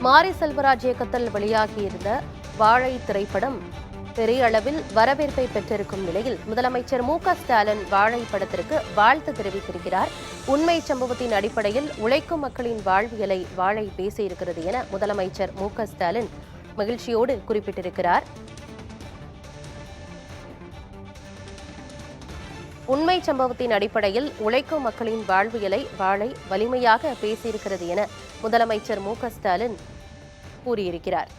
மாரி செல்வராஜ் இயக்கத்தில் வெளியாகியிருந்த வாழை திரைப்படம் பெரிய அளவில் வரவேற்பை பெற்றிருக்கும் நிலையில் முதலமைச்சர் மு.க.ஸ்டாலின் வாழை படத்திற்கு வாழ்த்து தெரிவித்திருக்கிறார். உண்மை சம்பவத்தின் அடிப்படையில் உழைக்கும் மக்களின் வாழ்வியலை வாழை பேசியிருக்கிறது என முதலமைச்சர் மு.க.ஸ்டாலின் மகிழ்ச்சியோடு குறிப்பிட்டிருக்கிறார். உண்மை சம்பவத்தின் அடிப்படையில் உழைக்கும் மக்களின் வாழ்வியலை வாழை வலிமையாக பேசியிருக்கிறது என முதலமைச்சர் மு.க.ஸ்டாலின் கூறியிருக்கிறார்.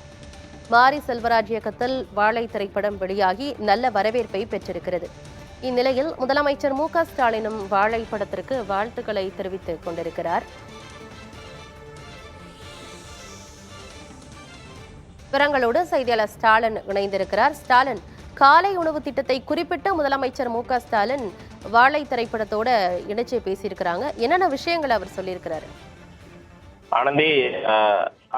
மாரி செல்வராஜ் இயக்கத்தில் வாழை திரைப்படம் வெளியாகி நல்ல வரவேற்பை பெற்றிருக்கிறது. இந்நிலையில் முதலமைச்சர் மு.க.ஸ்டாலினும் வாழை படத்திற்கு வாழ்த்துக்களை தெரிவித்துக் கொண்டிருக்கிறார். விவரங்களோடு செய்தியாளர் ஸ்டாலின் இணைந்திருக்கிறார். ஸ்டாலின், காலை உணவு திட்டத்தை குறிப்பிட்டு முதலமைச்சர் மு.க.ஸ்டாலின் வாழை திரைப்படத்தோட இணைச்சு பேசியிருக்கிறாங்க. என்னென்ன விஷயங்களை அவர் சொல்லியிருக்கிறாரு? ஆனந்தி,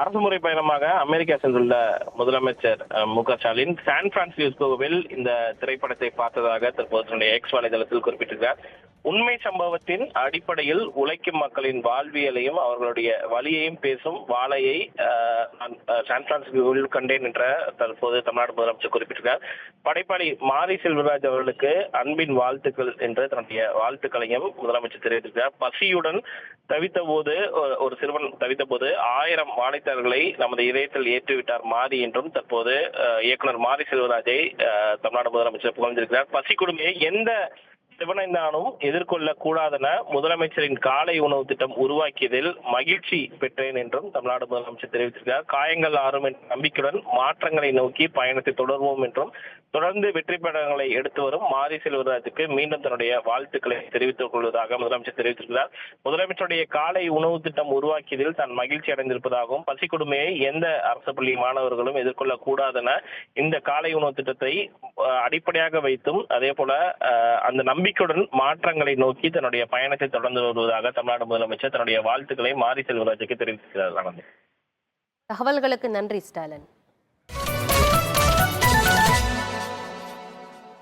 அரசுமுறை பயணமாக அமெரிக்கா சென்றுள்ள முதலமைச்சர் மு.க.ஸ்டாலின் சான் பிரான்சிஸ்கோவில் இந்த திரைப்படத்தை பார்த்ததாக தற்போது தன்னுடைய எக்ஸ் வலைதளத்தில் குறிப்பிட்டிருக்கிறார். உண்மை சம்பவத்தின் அடிப்படையில் உழைக்கும் மக்களின் வாழ்வியலையும் அவர்களுடைய வலியையும் பேசும் வாழையை நான் சான் பிரான்சிஸ்கோவில் கண்டேன் என்ற தற்போது தமிழ்நாடு முதலமைச்சர் குறிப்பிட்டிருக்கிறார். படைப்பாளி மாரி செல்வராஜ் அவர்களுக்கு அன்பின் வாழ்த்துக்கள் என்று தன்னுடைய வாழ்த்துக்களையும் முதலமைச்சர் தெரிவித்திருக்கிறார். பசியுடன் தவித்த போது ஒரு சிறுவன் தவித்த போது 1000 வாழைத்தார்களை நமது இதயத்தில் ஏற்றிவிட்டார் மாரி என்றும் தற்போது இயக்குனர் மாரி செல்வராஜை தமிழ்நாடு முதலமைச்சர் புகழ்ந்திருக்கிறார். பசி கொடுமையை எந்த சிவனைந்தானும் எதிர்கொள்ள கூடாதென முதலமைச்சரின் காலை உணவு திட்டம் உருவாக்கியதில் மகிழ்ச்சி பெற்றேன் என்றும் தமிழ்நாடு முதலமைச்சர் தெரிவித்திருக்கிறார். காயங்கள் ஆறும் என்ற நம்பிக்கையுடன் மாற்றங்களை நோக்கி பயணத்தை தொடர்வோம் என்றும் தொடர்ந்து வெற்றி படங்களை எடுத்து வரும் மாரி செல்வராஜுக்கு மீண்டும் தன்னுடைய வாழ்த்துக்களை தெரிவித்துக் கொள்வதாக முதலமைச்சர் தெரிவித்திருக்கிறார். முதலமைச்சருடைய காலை உணவு திட்டம் உருவாக்கியதில் தான் மகிழ்ச்சி அடைந்திருப்பதாகவும் பசி கொடுமையை எந்த அரசு பள்ளி மாணவர்களும் எதிர்கொள்ளக் கூடாதென இந்த காலை உணவு திட்டத்தை அடிப்படையாக வைத்தும் அதே போல அந்த நம்பிக்கையுடன் மாற்றங்களை நோக்கி தன்னுடைய பயணத்தை தொடர்ந்து வருவதாக தமிழ்நாடு முதலமைச்சர் தன்னுடைய வாழ்த்துக்களை மாரி செல்வராஜுக்கு தெரிவித்திருக்கிறார். தகவல்களுக்கு நன்றி ஸ்டாலின்.